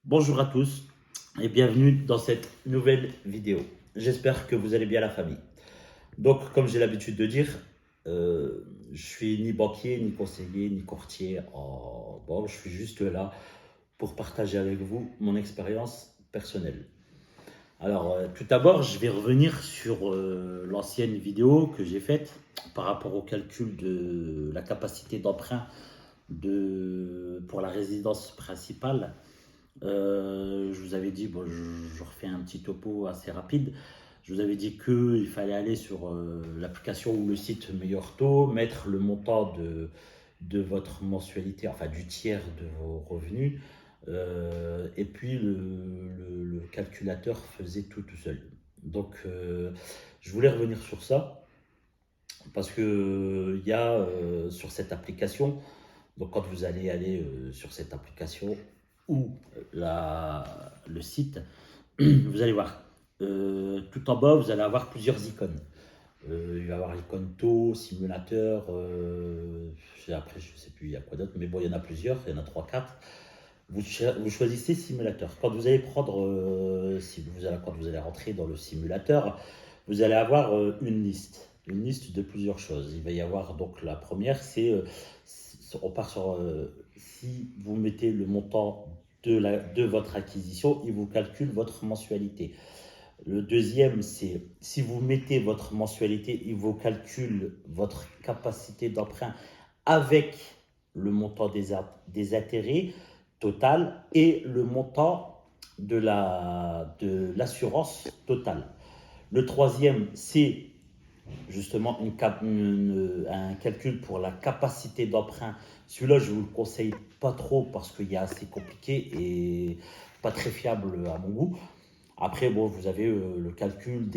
Bonjour à tous et bienvenue dans cette nouvelle vidéo. J'espère que vous allez bien la famille. Donc, comme j'ai l'habitude de dire, je suis ni banquier, ni conseiller, ni courtier en banque. Je suis juste là pour partager avec vous mon expérience personnelle. Alors, tout d'abord, je vais revenir sur l'ancienne vidéo que j'ai faite par rapport au calcul de la capacité d'emprunt pour la résidence principale. Je vous avais dit, bon, je refais un petit topo assez rapide. Je vous avais dit qu'il fallait aller sur l'application ou le site Meilleur Taux, mettre le montant de votre mensualité, enfin du tiers de vos revenus, et puis le calculateur faisait tout seul. Donc, je voulais revenir sur ça parce que il y a sur cette application, donc quand vous allez aller sur cette application ou le site, vous allez voir, tout en bas, vous allez avoir plusieurs icônes. Il va y avoir l'icône taux, simulateur, après je ne sais plus il y a quoi d'autre, mais bon, il y en a plusieurs, il y en a 3, 4. Vous choisissez simulateur. Quand vous allez prendre, quand vous allez rentrer dans le simulateur, vous allez avoir une liste de plusieurs choses. Il va y avoir donc la première, on part sur, si vous mettez le montant de votre acquisition, il vous calcule votre mensualité. Le deuxième, c'est si vous mettez votre mensualité, il vous calcule votre capacité d'emprunt avec le montant des intérêts total et le montant de l'assurance totale. Le troisième, c'est justement un calcul pour la capacité d'emprunt. Celui-là, je ne vous le conseille pas trop parce qu'il est assez compliqué et pas très fiable à mon goût. Après, bon, vous avez le calcul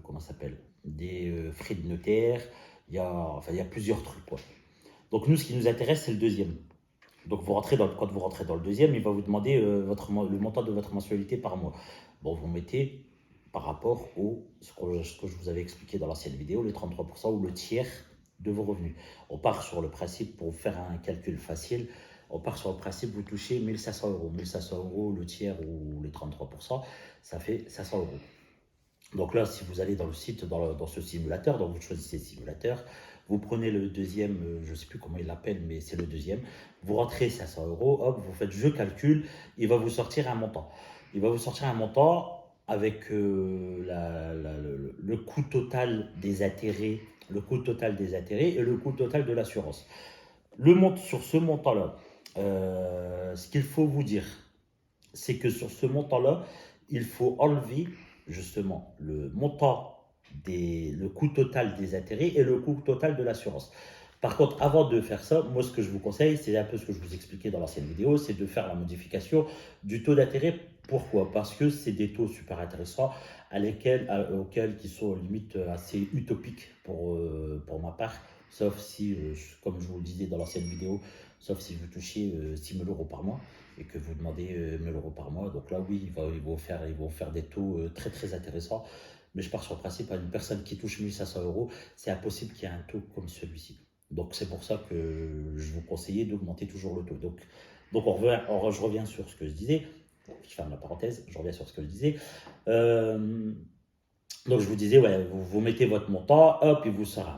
comment ça s'appelle, des frais de notaire. Il y a plusieurs trucs, quoi. Donc nous, ce qui nous intéresse, c'est le deuxième. Donc quand vous rentrez dans le deuxième, il va vous demander le montant de votre mensualité par mois. Bon, vous mettez par rapport ce que je vous avais expliqué dans l'ancienne vidéo, les 33% ou le tiers de vos revenus. On part sur le principe, pour faire un calcul facile, on part sur le principe, vous touchez 1500 euros. 1500 euros, le tiers ou les 33%, ça fait 500 euros. Donc là, si vous allez dans le site, dans ce simulateur, donc vous choisissez simulateur, vous prenez le deuxième, je ne sais plus comment il l'appelle, mais c'est le deuxième, vous rentrez 500 euros, hop, vous faites je calcule, il va vous sortir un montant. Il va vous sortir un montant avec le coût total des intérêts, et le coût total de l'assurance. Sur ce montant-là, ce qu'il faut vous dire, c'est que sur ce montant-là, il faut enlever justement le coût total des intérêts et le coût total de l'assurance. Par contre, avant de faire ça, moi ce que je vous conseille, c'est un peu ce que je vous expliquais dans l'ancienne vidéo, c'est de faire la modification du taux d'intérêt. Pourquoi? Parce que c'est des taux super intéressants auxquels qui sont limite assez utopiques pour ma part, sauf si, comme je vous le disais dans l'ancienne vidéo, sauf si vous touchez 6 000 euros par mois et que vous demandez 1 000 euros par mois. Donc là, oui, ils vont faire des taux très intéressants. Mais je pars sur le principe, à une personne qui touche 1500 euros, c'est impossible qu'il y ait un taux comme celui-ci. Donc c'est pour ça que je vous conseillais d'augmenter toujours le taux. Donc je reviens sur ce que je disais. Je ferme la parenthèse, je reviens sur ce que je disais. Donc je vous disais, ouais, vous mettez votre montant, hop, il vous sort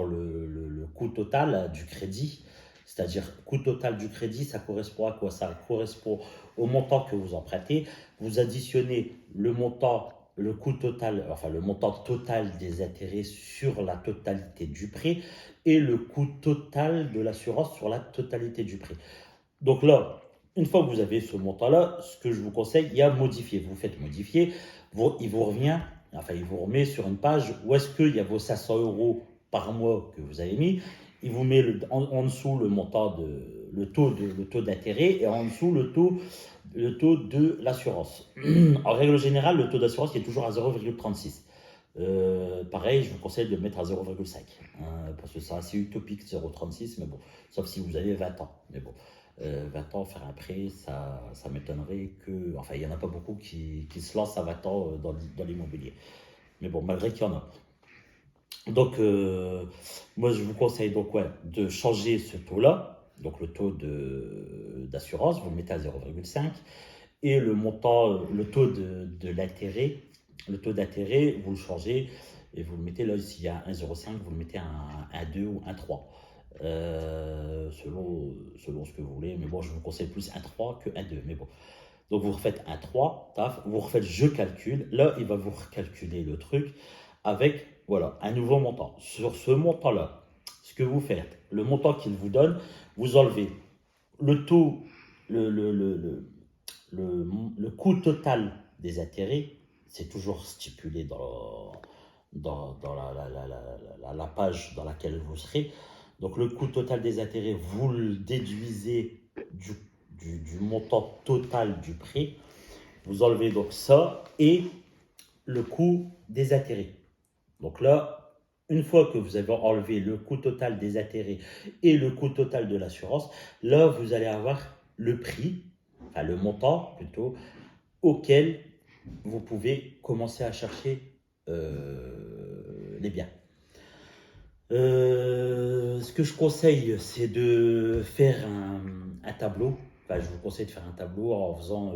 le coût total du crédit. C'est-à-dire, coût total du crédit, ça correspond à quoi? Ça correspond au montant que vous empruntez. Vous additionnez le coût total, enfin le montant total des intérêts sur la totalité du prêt et le coût total de l'assurance sur la totalité du prêt. Donc là, une fois que vous avez ce montant-là, ce que je vous conseille, il y a modifier. Vous faites modifier, il vous remet sur une page où est-ce qu'il y a vos 500 euros par mois que vous avez mis. Il vous met en dessous le taux d'intérêt et en dessous le taux de l'assurance. En règle générale, le taux d'assurance est toujours à 0,36. Pareil, je vous conseille de le mettre à 0,5 parce que c'est assez utopique 0,36, mais bon, sauf si vous avez 20 ans. Mais bon, 20 ans, faire un prêt, ça m'étonnerait que. Enfin, il n'y en a pas beaucoup qui se lancent à 20 ans dans l'immobilier. Mais bon, malgré qu'il y en a. Donc, moi, je vous conseille donc, ouais, de changer ce taux-là. Donc le taux d'assurance, vous le mettez à 0,5 et le montant, le taux d'intérêt, le taux d'intérêt, vous le changez et vous le mettez là, s'il y a 1,05, vous le mettez à 1,2 ou 1,3. Selon ce que vous voulez, mais bon, je vous conseille plus 1,3 que 1,2, mais bon. Donc vous refaites 1,3, taf, vous refaites je calcule, là il va vous recalculer le truc avec, voilà, un nouveau montant. Sur ce montant-là, ce que vous faites, le montant qu'il vous donne, vous enlevez le taux, le, le, le, le, le coût total des intérêts, c'est toujours stipulé dans la page dans laquelle vous serez. Donc le coût total des intérêts, vous le déduisez du montant total du prêt. Vous enlevez donc ça et le coût des intérêts. Donc là, une fois que vous avez enlevé le coût total des intérêts et le coût total de l'assurance, là, vous allez avoir le prix, enfin le montant plutôt, auquel vous pouvez commencer à chercher les biens. Ce que je conseille, c'est de faire un tableau. Enfin, je vous conseille de faire un tableau en faisant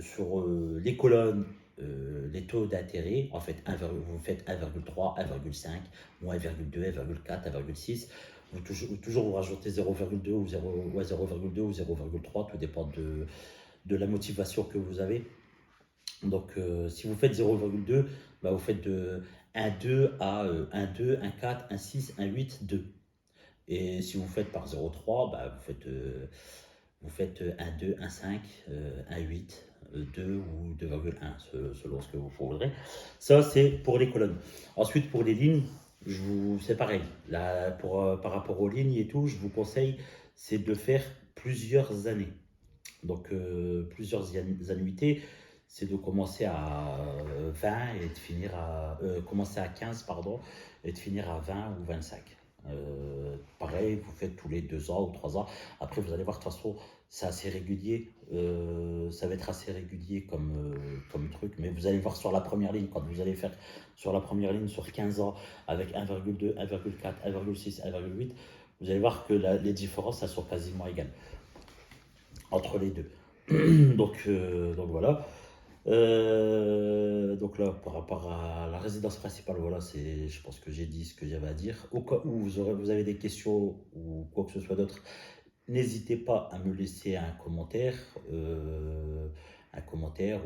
sur les colonnes les taux d'intérêt. En fait, vous faites 1,3, 1,5, ou 1,2, 1,4, 1,6. Toujours vous rajoutez 0,2 ou 0,2 ou 0,3, tout dépend de la motivation que vous avez. Donc, si vous faites 0,2, bah, vous faites de 1,2 à 1,2, 1,4, 1,6, 1,8, 2. Et si vous faites par 0,3, bah, vous faites 1,2, 1,5, 1,8, 2 ou 2,1, selon ce que vous voudrez. Ça, c'est pour les colonnes. Ensuite, pour les lignes, c'est pareil. Là, par rapport aux lignes et tout, je vous conseille, c'est de faire plusieurs années. Donc, plusieurs annuités, c'est de commencer à 20 et de finir à... commencer à 15, pardon, et de finir à 20 ou 25. Pareil, vous faites tous les 2 ans ou 3 ans. Après, vous allez voir, de toute façon, c'est assez régulier. Ça va être assez régulier comme truc. Mais vous allez voir sur la première ligne, quand vous allez faire sur la première ligne sur 15 ans avec 1,2, 1,4, 1,6, 1,8, vous allez voir que les différences, elles sont quasiment égales entre les deux. donc voilà. Donc là, par rapport à la résidence principale, voilà, je pense que j'ai dit ce que j'avais à dire. Au cas où vous avez des questions ou quoi que ce soit d'autre, n'hésitez pas à me laisser un commentaire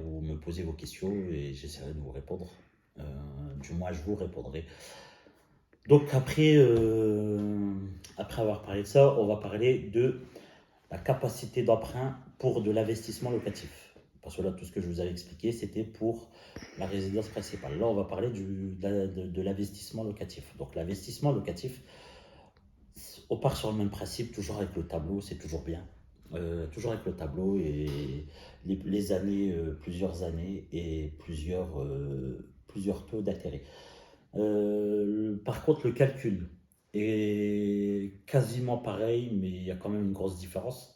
ou me poser vos questions et j'essaierai de vous répondre. Du moins, je vous répondrai. Donc après avoir parlé de ça, on va parler de la capacité d'emprunt pour de l'investissement locatif. Parce que là, tout ce que je vous avais expliqué, c'était pour la résidence principale. Là, on va parler de l'investissement locatif. Donc l'investissement locatif, on part sur le même principe, toujours avec le tableau, c'est toujours bien. Toujours avec le tableau et les années, plusieurs années et plusieurs taux d'intérêt. Par contre, le calcul est quasiment pareil, mais il y a quand même une grosse différence.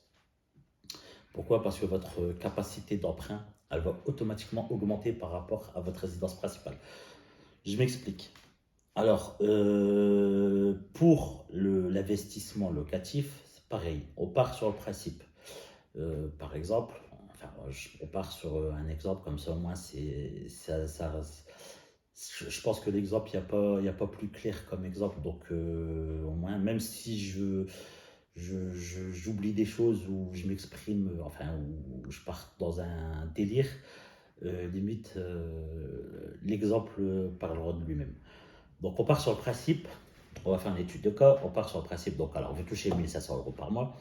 Pourquoi? Parce que votre capacité d'emprunt, elle va automatiquement augmenter par rapport à votre résidence principale. Je m'explique. Alors, pour l'investissement locatif, c'est pareil. On part sur le principe. Par exemple, enfin, on part sur un exemple comme ça, au moins, je pense que l'exemple, il n'y a pas plus clair comme exemple. Donc, au moins, même si j'oublie des choses ou je m'exprime, enfin, ou je pars dans un délire, limite, l'exemple parlera de lui-même. Donc, on part sur le principe, on va faire une étude de cas, on part sur le principe, donc, alors, vous touchez 1500 euros par mois,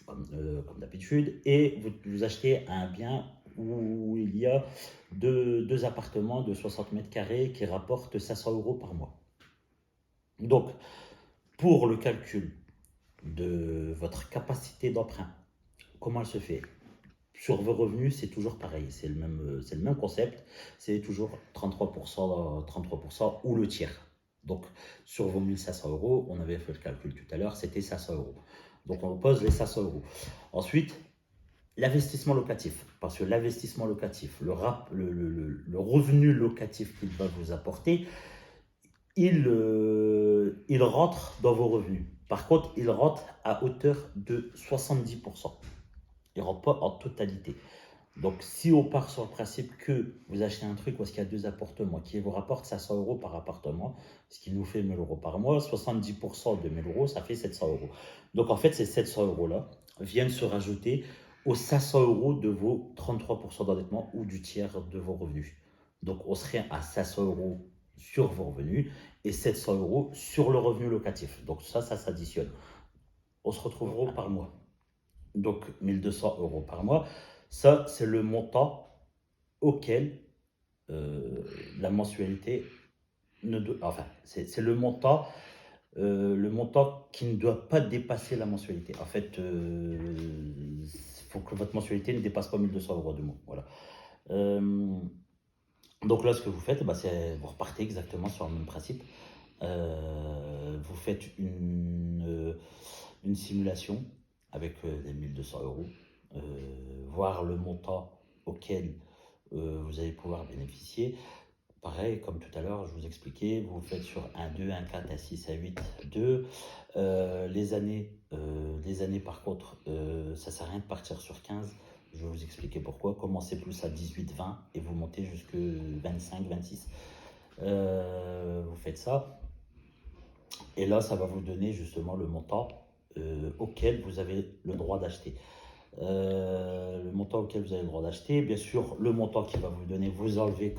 comme d'habitude, et vous achetez un bien où il y a deux appartements de 60 mètres carrés qui rapportent 500 euros par mois. Donc, pour le calcul de votre capacité d'emprunt, comment elle se fait? Sur vos revenus, c'est toujours pareil, c'est le même concept, c'est toujours 33% ou le tiers. Donc, sur vos 1500 euros, on avait fait le calcul tout à l'heure, c'était 500 euros. Donc, on pose les 500 euros. Ensuite, l'investissement locatif, parce que l'investissement locatif, le revenu locatif qu'il va vous apporter, il rentre dans vos revenus. Par contre, il rentre à hauteur de 70%. Il ne rentre pas en totalité. Donc, si on part sur le principe que vous achetez un truc où il y a 2 appartements qui vous rapportent 500 euros par appartement, ce qui nous fait 1000 euros par mois, 70% de 1000 euros, ça fait 700 euros. Donc, en fait, ces 700 euros-là viennent se rajouter aux 500 euros de vos 33% d'endettement ou du tiers de vos revenus. Donc, on serait à 500 euros sur vos revenus et 700 euros sur le revenu locatif. Donc, ça s'additionne. On se retrouvera par mois. Donc, 1200 euros par mois. Ça, c'est le montant auquel la mensualité ne doit. Enfin, c'est le montant qui ne doit pas dépasser la mensualité. En fait, il faut que votre mensualité ne dépasse pas 1200 euros de mois. Voilà. Donc là, ce que vous faites, bah, c'est vous repartez exactement sur le même principe. Vous faites une simulation avec les 1200 euros, voir le montant auquel vous allez pouvoir bénéficier. Pareil, comme tout à l'heure, je vous expliquais, vous faites sur 1, 2, 1, 4, 1, 6, 1, 8, 2. Les années, par contre, ça ne sert à rien de partir sur 15. Je vais vous expliquer pourquoi. Commencez plus à 18, 20 et vous montez jusque 25, 26. Vous faites ça. Et là, ça va vous donner justement le montant auquel vous avez le droit d'acheter. Le montant auquel vous avez le droit d'acheter. Bien sûr, le montant qui va vous donner, vous enlevez,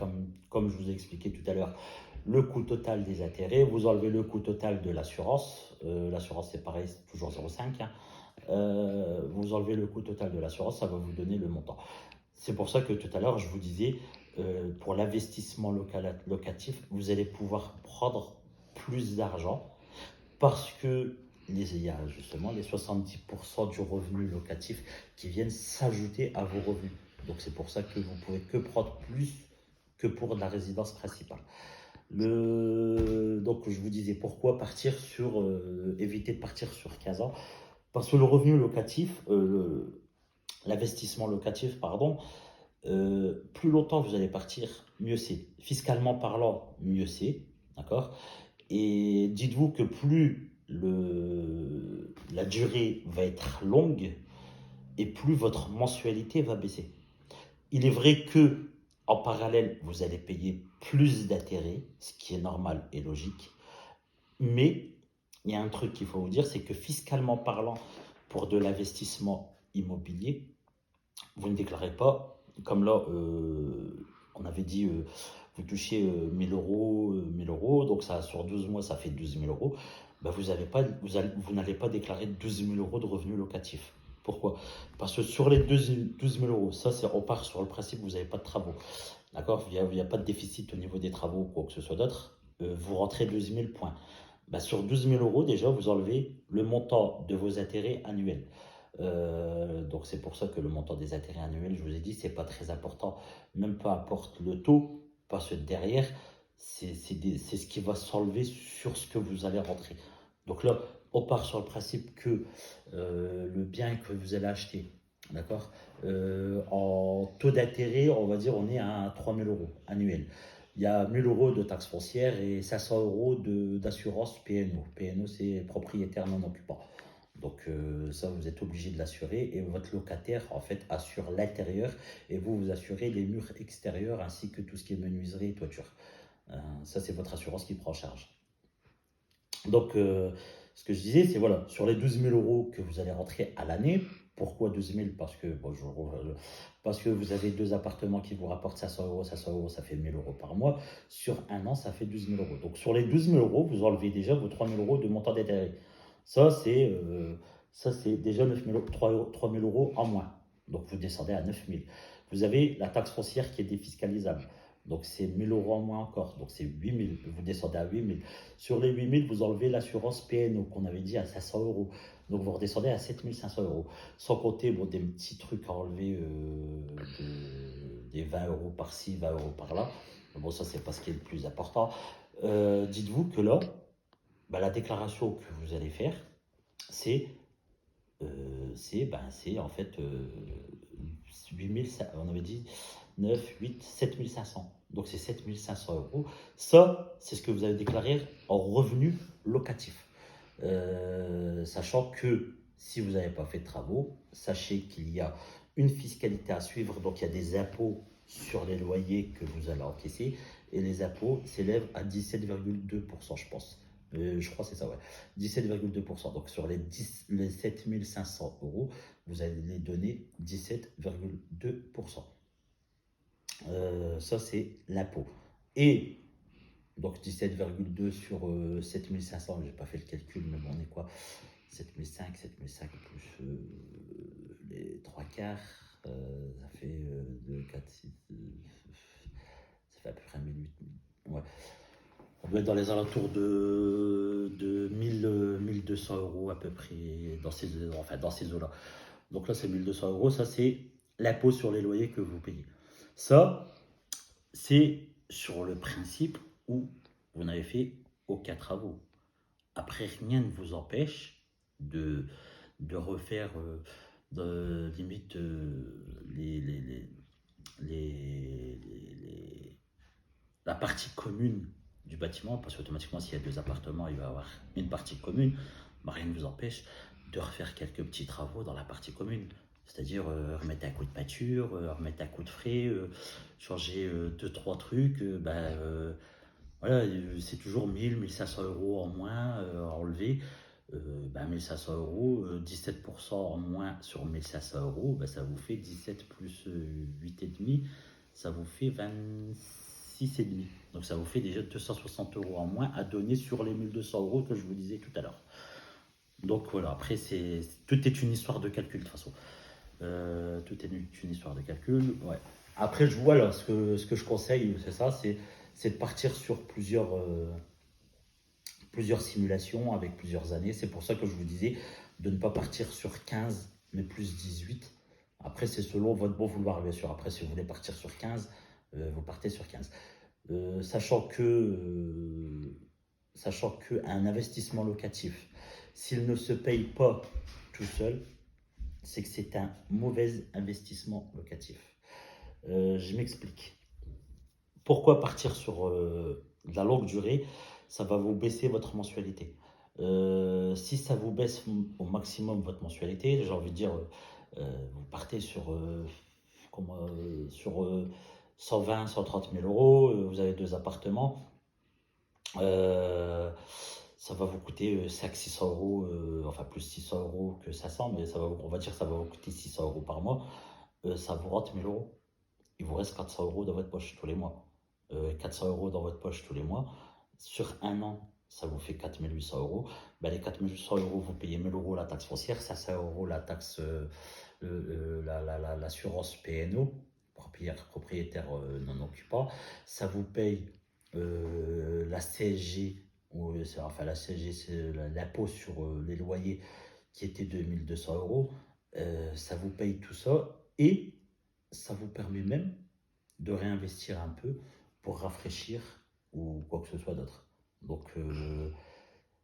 comme je vous ai expliqué tout à l'heure, le coût total des intérêts, vous enlevez le coût total de l'assurance. L'assurance, c'est pareil, c'est toujours 0,5. Hein. Vous enlevez le coût total de l'assurance, ça va vous donner le montant. C'est pour ça que tout à l'heure, je vous disais, pour l'investissement locatif, vous allez pouvoir prendre plus d'argent parce que il y a justement les 70% du revenu locatif qui viennent s'ajouter à vos revenus. Donc c'est pour ça que vous ne pouvez que prendre plus que pour la résidence principale. Donc je vous disais pourquoi partir sur éviter de partir sur 15 ans. Parce que le revenu locatif, l'investissement locatif, pardon, plus longtemps vous allez partir, mieux c'est. Fiscalement parlant, mieux c'est. D'accord. Et dites-vous que plus la durée va être longue et plus votre mensualité va baisser. Il est vrai que en parallèle, vous allez payer plus d'intérêts, ce qui est normal et logique. Mais il y a un truc qu'il faut vous dire, c'est que fiscalement parlant, pour de l'investissement immobilier, vous ne déclarez pas, comme là, on avait dit, vous touchez 1000 euros, 1000 euros, donc ça, sur 12 mois, ça fait 12 000 euros. Ben vous n'allez pas déclarer 12 000 euros de revenus locatifs. Pourquoi? Parce que sur les 12 000 euros, ça, on part sur le principe que vous n'avez pas de travaux. D'accord? Il n'y a pas de déficit au niveau des travaux ou quoi que ce soit d'autre. Vous rentrez 12 000 points. Ben, sur 12 000 euros, déjà, vous enlevez le montant de vos intérêts annuels. Donc c'est pour ça que le montant des intérêts annuels, je vous ai dit, c'est pas très important, même peu importe le taux, parce que derrière, c'est ce qui va s'enlever sur ce que vous allez rentrer. Donc là, on part sur le principe que le bien que vous allez acheter, d'accord, en taux d'intérêt, on va dire, on est à 3 000 euros annuels. Il y a 1 000 euros de taxes foncières et 500 euros d'assurance PNO. PNO, c'est propriétaire non occupant. Donc ça, vous êtes obligé de l'assurer et votre locataire, en fait, assure l'intérieur et vous assurez les murs extérieurs ainsi que tout ce qui est menuiserie et toiture. Ça, c'est votre assurance qui prend en charge. Donc, ce que je disais, c'est voilà, sur les 12 000 euros que vous allez rentrer à l'année, pourquoi 12 000? Parce que, parce que vous avez 2 appartements qui vous rapportent 500 euros, 500 euros, ça fait 1 000 euros par mois. Sur un an, ça fait 12 000 euros. Donc, sur les 12 000 euros, vous enlevez déjà vos 3 000 euros de montant d'intérêt. Ça, c'est déjà 3 000 euros en moins. Donc, vous descendez à 9 000. Vous avez la taxe foncière qui est défiscalisable. Donc, c'est 1 000 euros en moins encore. Donc, c'est 8 000. Vous descendez à 8 000. Sur les 8 000, vous enlevez l'assurance PNO qu'on avait dit à 500 euros. Donc, vous redescendez à 7 500 euros. Sans compter des petits trucs à enlever, des 20 euros par-ci, 20 euros par-là. Bon, ça, c'est pas ce qui est le plus important. Dites-vous que là, la déclaration que vous allez faire, c'est en fait 8 000, on avait dit 9, 8, 7 500. Donc c'est 7 500 euros. Ça, c'est ce que vous avez déclaré en revenu locatif. Sachant que si vous n'avez pas fait de travaux, sachez qu'il y a une fiscalité à suivre, donc il y a des impôts sur les loyers que vous allez encaisser, et les impôts s'élèvent à 17,2%, je pense. Je crois que c'est ça, ouais. 17,2%. Donc sur les 7 500 euros, vous allez les donner 17,2%. Ça, c'est l'impôt. Et donc 17,2 sur 7500, j'ai pas fait le calcul, mais bon, on est quoi? 7005 plus les 3 quarts, ça fait 2, 4, 6, ça fait à peu près 1800. Ouais. On doit être dans les alentours de 1200 euros à peu près, dans ces eaux-là. Donc là, c'est 1200 euros, ça c'est l'impôt sur les loyers que vous payez. Ça, c'est sur le principe où vous n'avez fait aucun travaux. Après, rien ne vous empêche de refaire limite la partie commune du bâtiment, parce qu'automatiquement, s'il y a 2 appartements, il va y avoir une partie commune. Mais rien ne vous empêche de refaire quelques petits travaux dans la partie commune. C'est-à-dire remettre un coup de peinture, remettre un coup de frais, changer 2-3 trucs. Voilà, c'est toujours 1000-1500 euros en moins à enlever. 1500 euros, 17% en moins sur 1500 euros, ça vous fait 17 plus 8,5, ça vous fait 26,5. Donc ça vous fait déjà 260 euros en moins à donner sur les 1200 euros que je vous disais tout à l'heure. Donc voilà, après, tout est une histoire de calcul de toute façon. Tout est une histoire de calcul. Ouais. Après, je vois là, ce que je conseille, c'est ça, c'est de partir sur plusieurs simulations avec plusieurs années. C'est pour ça que je vous disais de ne pas partir sur 15, mais plus 18. Après, c'est selon votre bon vouloir, bien sûr. Après, si vous voulez partir sur 15, vous partez sur 15. Sachant qu'un investissement locatif, s'il ne se paye pas tout seul, c'est que c'est un mauvais investissement locatif. Je m'explique. Pourquoi partir sur de la longue durée? Ça va vous baisser votre mensualité. Si ça vous baisse au maximum votre mensualité, j'ai envie de dire, vous partez sur, sur 120, 130 000 euros, vous avez 2 appartements, ça va vous coûter 500-600 euros, enfin plus 600 euros que 500, mais on va dire que ça va vous coûter 600 euros par mois, ça vous rentre 1000 euros. Il vous reste 400 euros dans votre poche tous les mois. 400 euros dans votre poche tous les mois. Sur un an, ça vous fait 4800 euros. Les 4800 euros, vous payez 1000 euros la taxe foncière, 500 euros la taxe, l'assurance PNO, propriétaire non occupant. Ça vous paye la CSG, enfin la CSG, c'est l'impôt sur les loyers qui était de 1200 euros. Ça vous paye tout ça et ça vous permet même de réinvestir un peu pour rafraîchir ou quoi que ce soit d'autre. Donc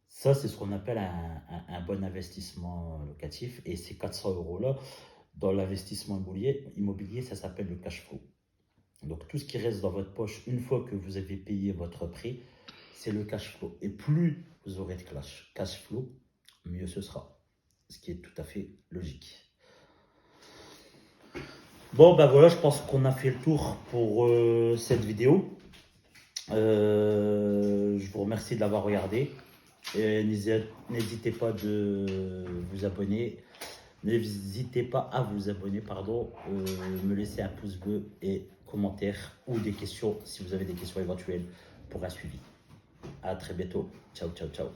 ça, c'est ce qu'on appelle un bon investissement locatif. Et ces 400 euros-là, dans l'investissement immobilier, ça s'appelle le cash flow. Donc tout ce qui reste dans votre poche, une fois que vous avez payé votre prêt, c'est le cash flow. Et plus vous aurez de cash flow, mieux ce sera. Ce qui est tout à fait logique. Bon, voilà, je pense qu'on a fait le tour pour cette vidéo. Je vous remercie de l'avoir regardé. N'hésitez pas de vous abonner. N'hésitez pas à vous abonner, pardon. Me laisser un pouce bleu et commentaire ou des questions si vous avez des questions éventuelles pour un suivi. À très bientôt. Ciao, ciao, ciao.